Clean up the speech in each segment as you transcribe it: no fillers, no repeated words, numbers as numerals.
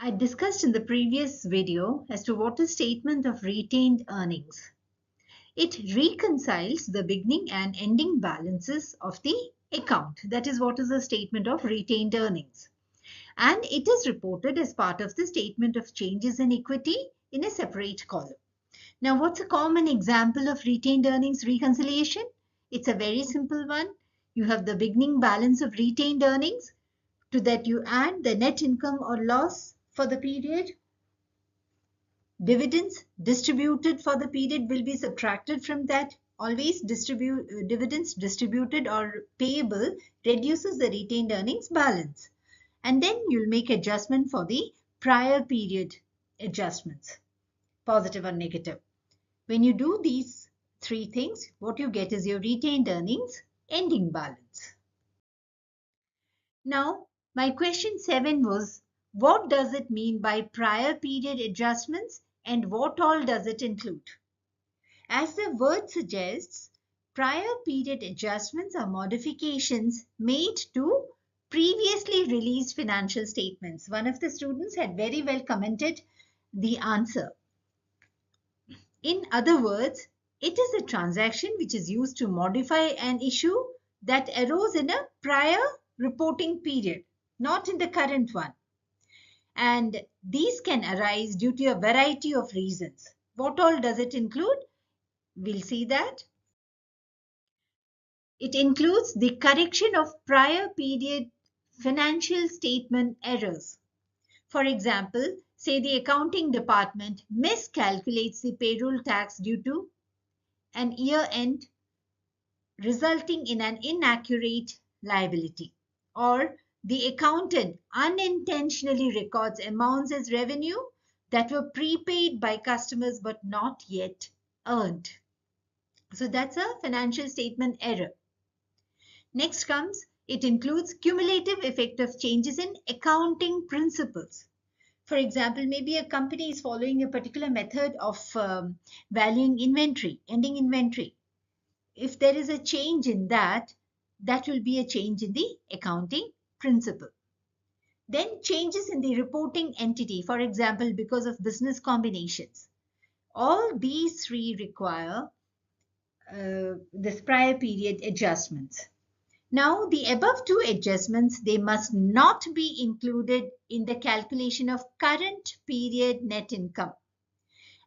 I discussed in the previous video as to what is statement of retained earnings. It reconciles the beginning and ending balances of the account. That is what is a statement of retained earnings. And it is reported as part of the statement of changes in equity in a separate column. Now, what's a common example of retained earnings reconciliation? It's a very simple one. You have the beginning balance of retained earnings. To that you add the net income or loss for the period. Dividends distributed for the period will be subtracted from that. Always dividends distributed or payable reduces the retained earnings balance. And then you'll make adjustment for the prior period adjustments, positive or negative. When you do these three things, what you get is your retained earnings ending balance. Now, my question 7 was, what does it mean by prior period adjustments and what all does it include? As the word suggests, prior period adjustments are modifications made to previously released financial statements. One of the students had very well commented the answer. In other words, it is a transaction which is used to modify an issue that arose in a prior reporting period, not in the current one. And these can arise due to a variety of reasons. What all does it include? We'll see that. It includes the correction of prior period financial statement errors. For example, say the accounting department miscalculates the payroll tax due to an year-end resulting in an inaccurate liability, or the accountant unintentionally records amounts as revenue that were prepaid by customers but not yet earned. So that's a financial statement error. Next comes, it includes cumulative effect of changes in accounting principles. For example, maybe a company is following a particular method of valuing inventory, ending inventory. If there is a change in that, that will be a change in the accounting principle. Then changes in the reporting entity, for example, because of business combinations. All these three require this prior period adjustments. Now, the above two adjustments, they must not be included in the calculation of current period net income.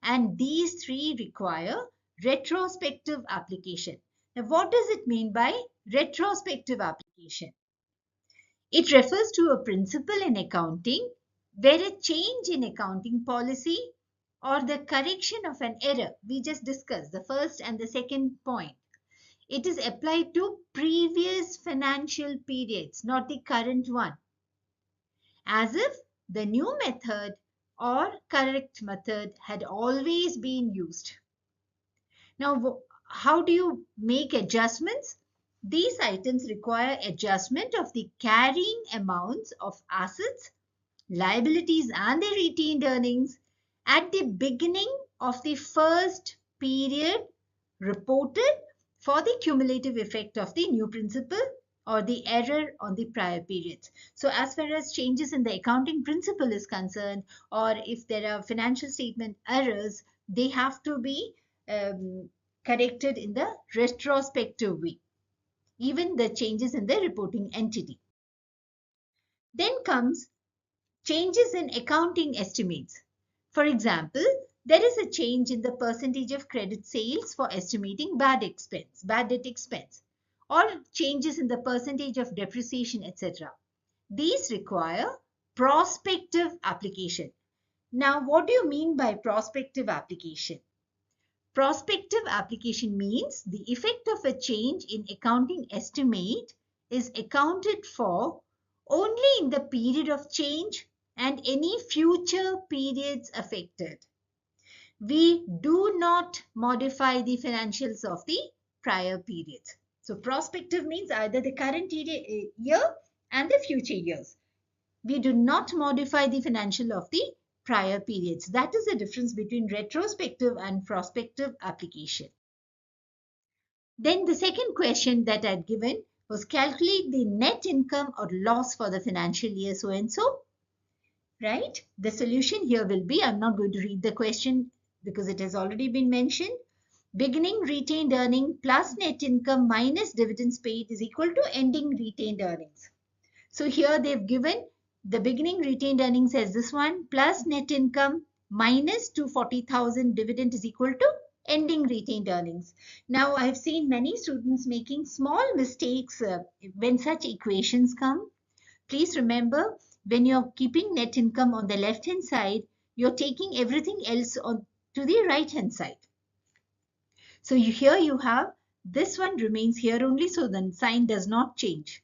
And these three require retrospective application. Now, what does it mean by retrospective application? It refers to a principle in accounting where a change in accounting policy or the correction of an error, we just discussed the first and the second point, it is applied to previous financial periods, not the current one, as if the new method or correct method had always been used. Now, how do you make adjustments? These items require adjustment of the carrying amounts of assets, liabilities, and the retained earnings at the beginning of the first period reported for the cumulative effect of the new principle or the error on the prior periods. So as far as changes in the accounting principle is concerned, or if there are financial statement errors, they have to be corrected in the retrospective way, even the changes in the reporting entity. Then comes changes in accounting estimates. For example, there is a change in the percentage of credit sales for estimating bad debt expense, or changes in the percentage of depreciation, etc. These require prospective application. Now, what do you mean by prospective application? Prospective application means the effect of a change in accounting estimate is accounted for only in the period of change and any future periods affected. We do not modify the financials of the prior periods. So prospective means either the current year and the future years. We do not modify the financial of the prior periods. That is the difference between retrospective and prospective application. Then the second question that I'd given was calculate the net income or loss for the financial year so and so. right? The solution here will be, I'm not going to read the question because it has already been mentioned. Beginning retained earning plus net income minus dividends paid is equal to ending retained earnings. So here they've given the beginning retained earnings as this one plus net income minus 240,000 dividend is equal to ending retained earnings. Now I've seen many students making small mistakes when such equations come. Please remember, when you're keeping net income on the left hand side, you're taking everything else on to the right hand side. So here you have this one remains here only, so the sign does not change.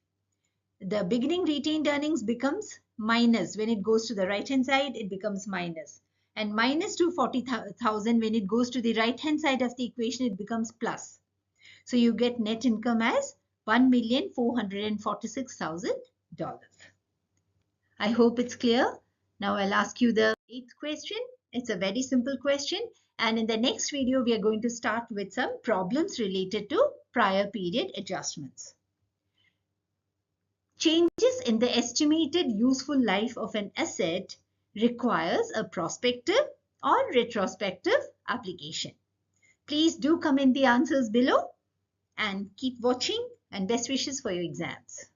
The beginning retained earnings becomes minus. When it goes to the right hand side, it becomes minus. And minus 240,000 when it goes to the right hand side of the equation, it becomes plus. So you get net income as $1,446,000. I hope it's clear. Now I'll ask you the 8th question. It's a very simple question. And in the next video, we are going to start with some problems related to prior period adjustments. Changes in the estimated useful life of an asset requires a prospective or retrospective application. Please do comment the answers below and keep watching, and best wishes for your exams.